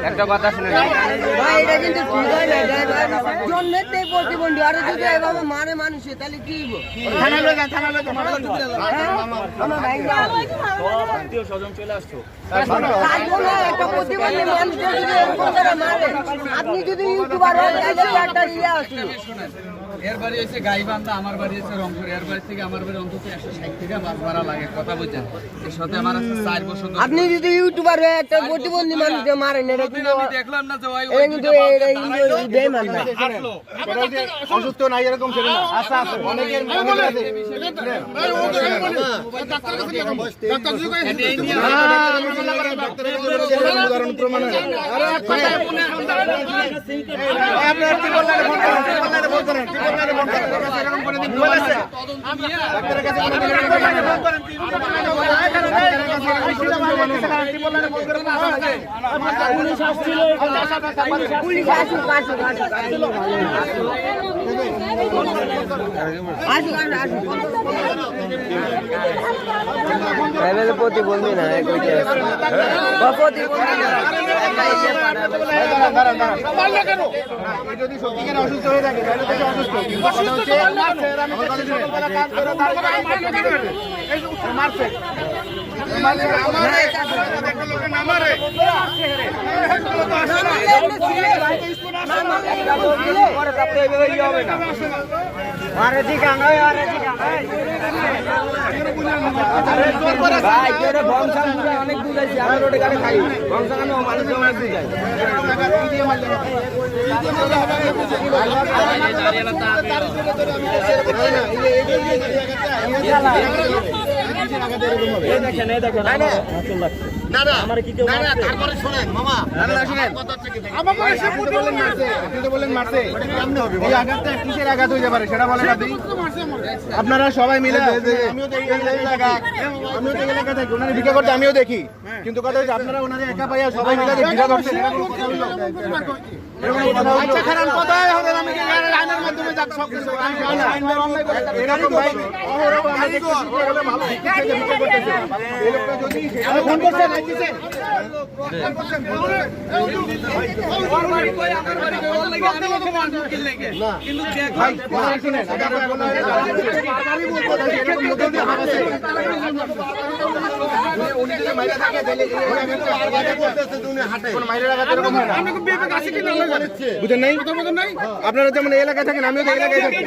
একটা কথা শুনে ভাই, এটা কিন্তু ঠিক হয় না। জন্মেতে প্রতিবন্ধী আর যদি এভাবে মারে মানুষে তাহলে কি হইব? একটা প্রতিবন্ধী মানুষকে যদি এরকম করে মারে, আপনি যদি ইউটিউবার হন তাহলে তো একটা ইয়ে আসলো। এর বাড়ি হচ্ছে গাইবান্ধা, আমার বাড়ি হচ্ছে রংপুর। এর বাড়ি থেকে আমার বাড়ি অন্তত 160 টাকা মাছ ভাড়া লাগে, কথা বুঝছেন? এর সাথে আমার আছে 4 বছর ধরে। আপনি যদি ইউটিউবার হয়ে একটা প্রতিবন্ধী মানুষকে মারেন, এটা কিন্তু আমি দেখলাম না যে ওই এটা কিন্তু বেঈমান না। অসুস্থ নাই এরকম ছিল না। আচ্ছা অনেকের প্রমাণ প্রতিবন্ধী না, প্রতিবন্ধী না। যদি সত্যিকার অসুস্থ হয়ে থাকে তাহলে থেকে অসুস্থ মারছে অনেক দূর যাচ্ছি, আমি রোডে গাড়ি খাই বংশানো মানুষ অনেক দূর যায়। আপনারা সবাই মিলে ভিক্ষা করতে আমিও দেখি, কিন্তু কথা হচ্ছে আপনারা ওনারা একা পাইয়া সবাই মিলে ভিক্ষা করছেন বুঝেন নাই? আপনারা যেমন এই এলাকায় থাকেন আমিও তো এই এলাকায় থাকি।